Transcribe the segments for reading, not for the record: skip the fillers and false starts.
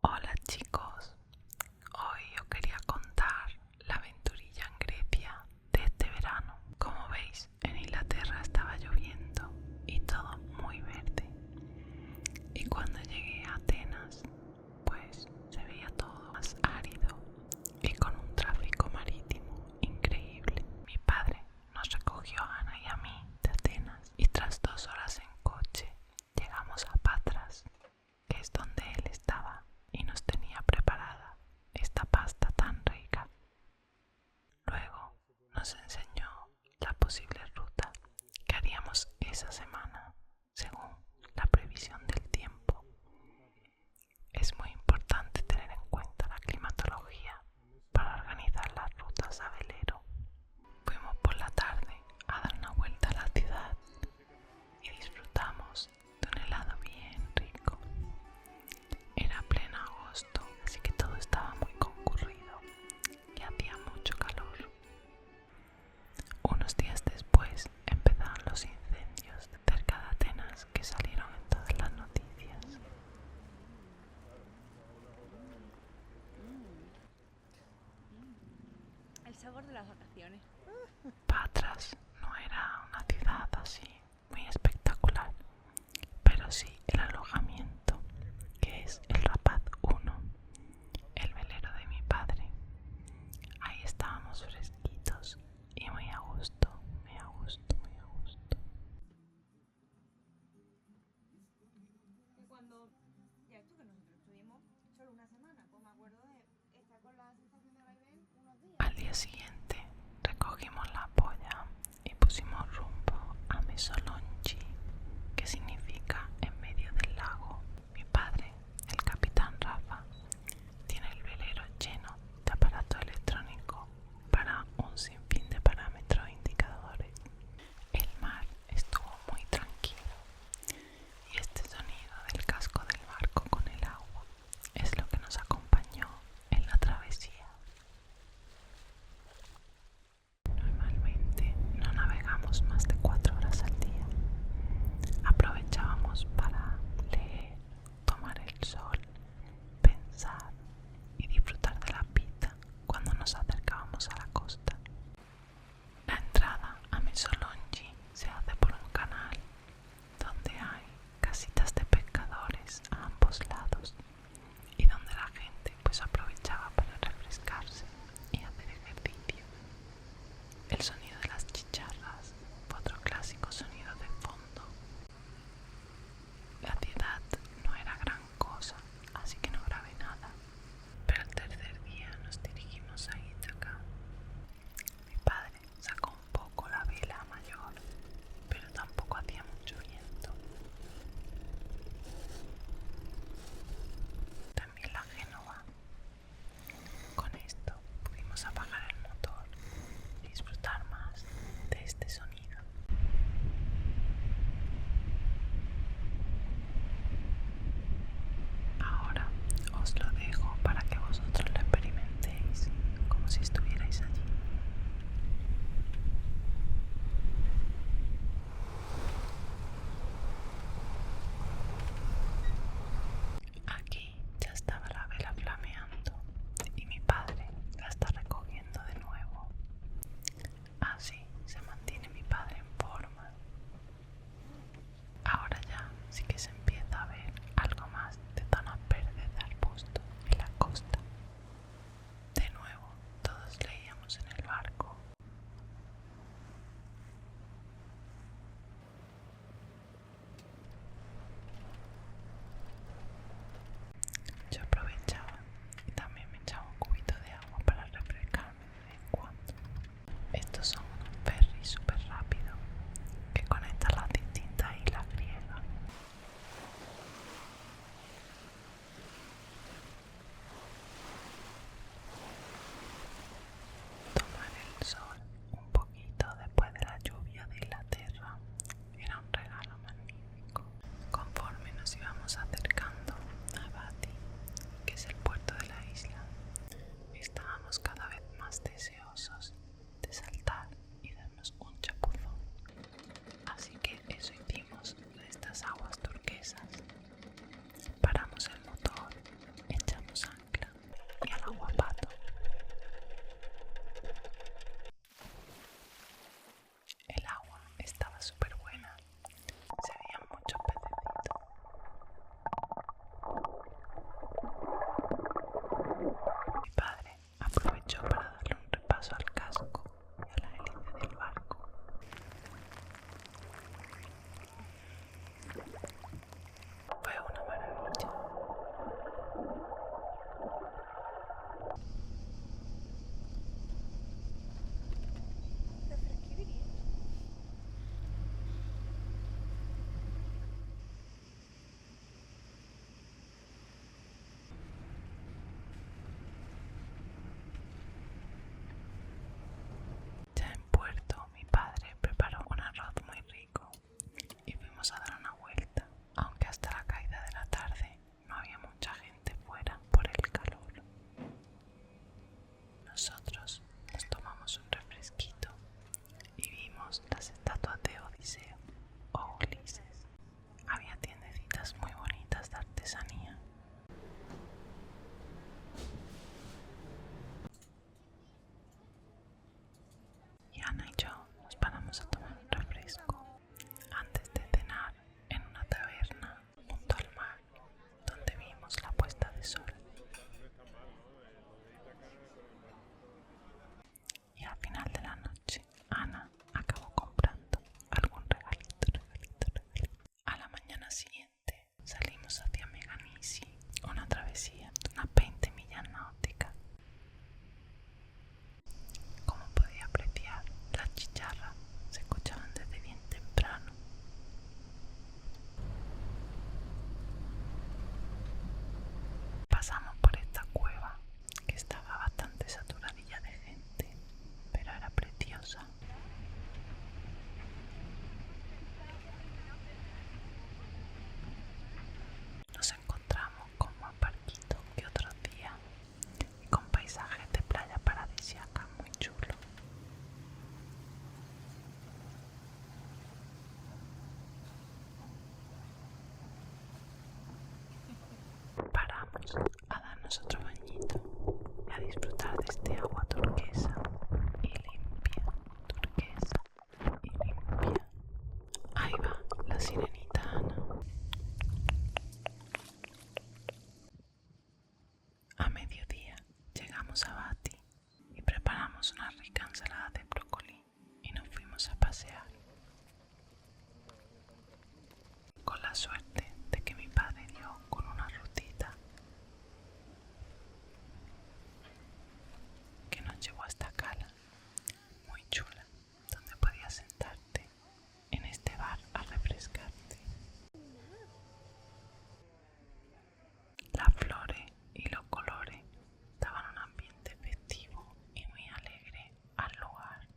Hola chicos, hoy os quería contar la aventurilla en Grecia de este verano. Como veis, en Inglaterra estaba lloviendo y todo muy verde. Y cuando llegué a Atenas, pues se veía todo más árido y con un tráfico marítimo increíble. Mi padre nos recogió a Ana y a mí de Atenas y tras 2 horas en coche llegamos a Patras, que es donde él estaba y nos tenía preparada esta pasta tan rica. Luego nos enseñó la posible ruta que haríamos esa semana según la previsión del tiempo. Es muy importante tener en cuenta la climatología para organizar las rutas a velero. Fuimos por la tarde a dar una vuelta a la ciudad y disfrutamos de un helado bien rico. Era pleno agosto, así que todo estaba muy concurrido y hacía mucho calor. Unos días después empezaron los incendios cerca de Atenas que salieron en todas las noticias. El sabor de las vacaciones. Patras no era una ciudad así muy espectacular, pero sí el alojamiento, que es el Rapaz 1, el velero de mi padre. Ahí estábamos fresquitos y muy a gusto, muy a gusto, muy a gusto. Que cuando, ya esto que nosotros estuvimos solo una semana, pues me acuerdo de estar con la sensación de vaivén unos días. Al día siguiente recogimos la polla y pusimos rumbo a Mesolongi, que significa en medio del lago. Mi padre, el capitán Rafa, tiene el velero lleno de aparato electrónico para un sinfín de parámetros e indicadores. El mar estuvo muy tranquilo y este sonido del casco del barco con el agua es lo que nos acompañó en la travesía. Normalmente darnos otro bañito y a disfrutar de este agua turquesa y limpia, turquesa y limpia. Ahí va la sirenita Ana. A mediodía llegamos a Bati y preparamos una rica ensalada de brócoli y nos fuimos a pasear. Con la suerte de que mi padre dio con una rutita que nos llevó hasta Cala, muy chula, donde podías sentarte en este bar a refrescarte. Las flores y los colores daban un ambiente festivo y muy alegre al lugar.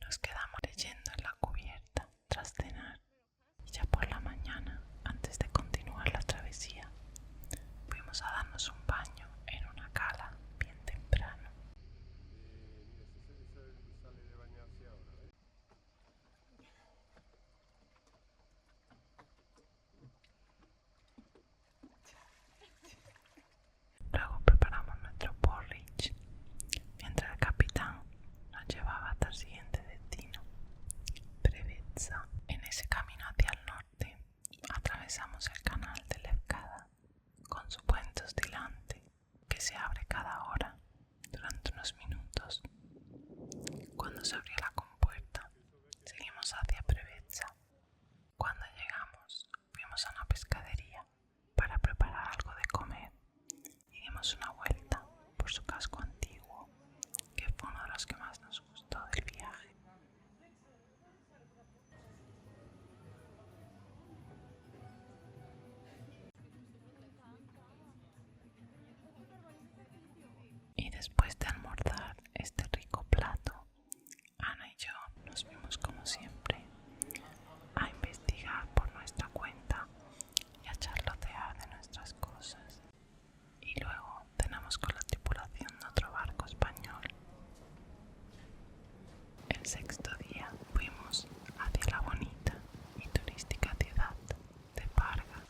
Nos quedamos leyendo en la cubierta tras cenar y ya por la mañana, antes de continuar la travesía, fuimos a darnos un baño en una cala bien temprano. Luego preparamos nuestro porridge, mientras el capitán nos llevaba hasta el siguiente destino, Preveza. En ese camino hacia el norte, atravesamos el canal de Lefkada, con su puente oscilante, que se abre cada hora durante unos minutos. Cuando se abrió la compuerta, seguimos hacia Preveza. Cuando llegamos, fuimos a una pescadería para preparar algo de comer y dimos una vuelta por su casco antiguo, que fue uno de los que más nos gustó del viaje. Y después de almorzar este rico plato, Ana y yo nos fuimos como siempre a investigar por nuestra cuenta y a charlotear de nuestras cosas. Y luego cenamos con la tripulación de otro barco español. El sexto día fuimos hacia la bonita y turística ciudad de Parga.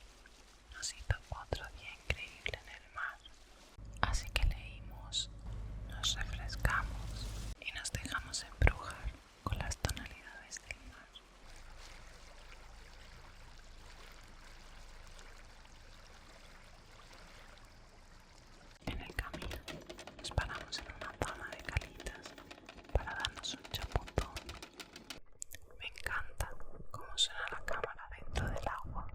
Nos hizo otro día increíble en el mar, así que leímos, nos refrescamos y nos dejamos embrujar con las tonalidades del mar. En el camino nos paramos en una zona de calitas para darnos un chapuzón. Me encanta cómo suena la cámara dentro del agua.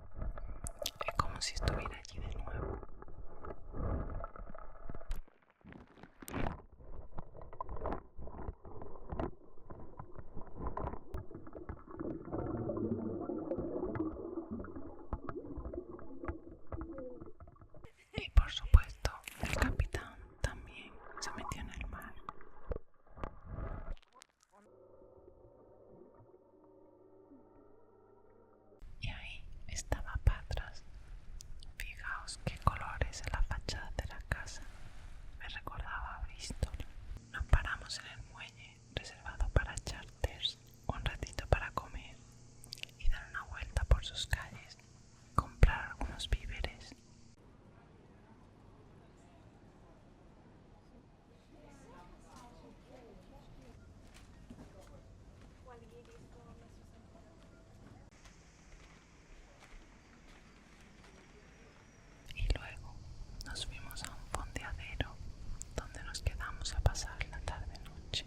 Es como si estuviera allí de nuevo. Y por supuesto, el capitán también se metió en el mar. Y ahí estaba Patras. Fijaos qué colores en la fachada de la casa. Me recordaba a Bristol. Nos paramos en el muelle reservado para charters un ratito para comer y dar una vuelta por sus calles, comprar algunos víveres. Y luego nos fuimos a un fondeadero donde nos quedamos a pasar la tarde-noche.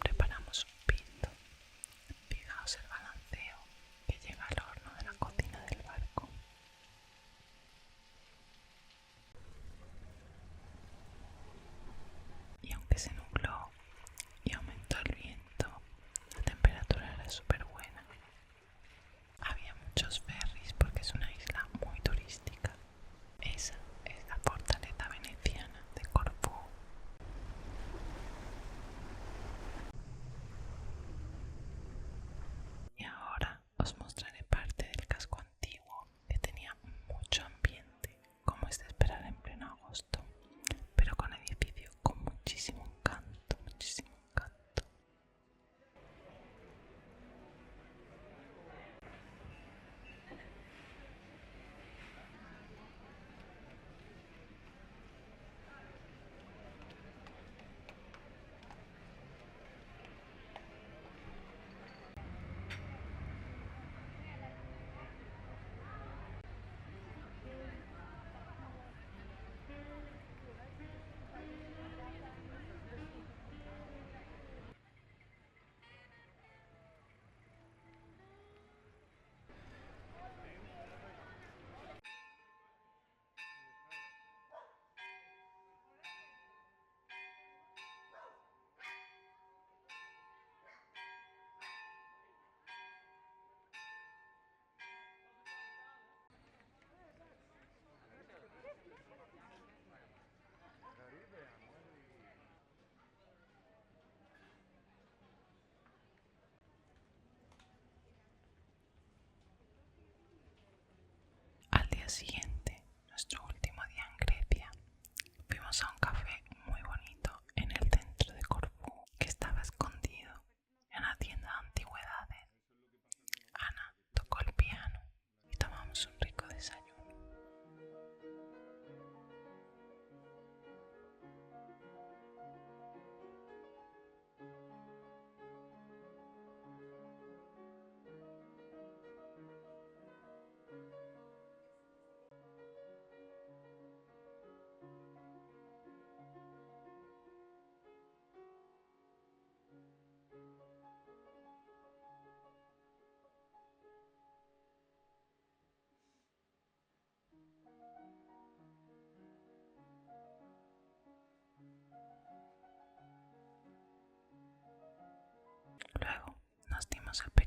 preparamos un pinto. Fijaos el balanceo que llega al horno de la cocina del barco. Y aunque se nubló y aumentó el viento, la temperatura era súper buena. Había muchos ferries porque es una isla muy turística. Esa es la fortaleza veneciana de Corfú. Y ahora os mostraré parte del casco antiguo que tenía mucho ambiente, como es de esperar en pleno agosto, pero con edificio con muchísimo encanto, muchísimo encanto. Al día siguiente, nuestro último día en Grecia, fuimos a un café muy bonito en el centro de Corfú que estaba escondido en una tienda de antigüedades. Ana tocó el piano y tomamos un rico desayuno. Luego nos dimos el pequeño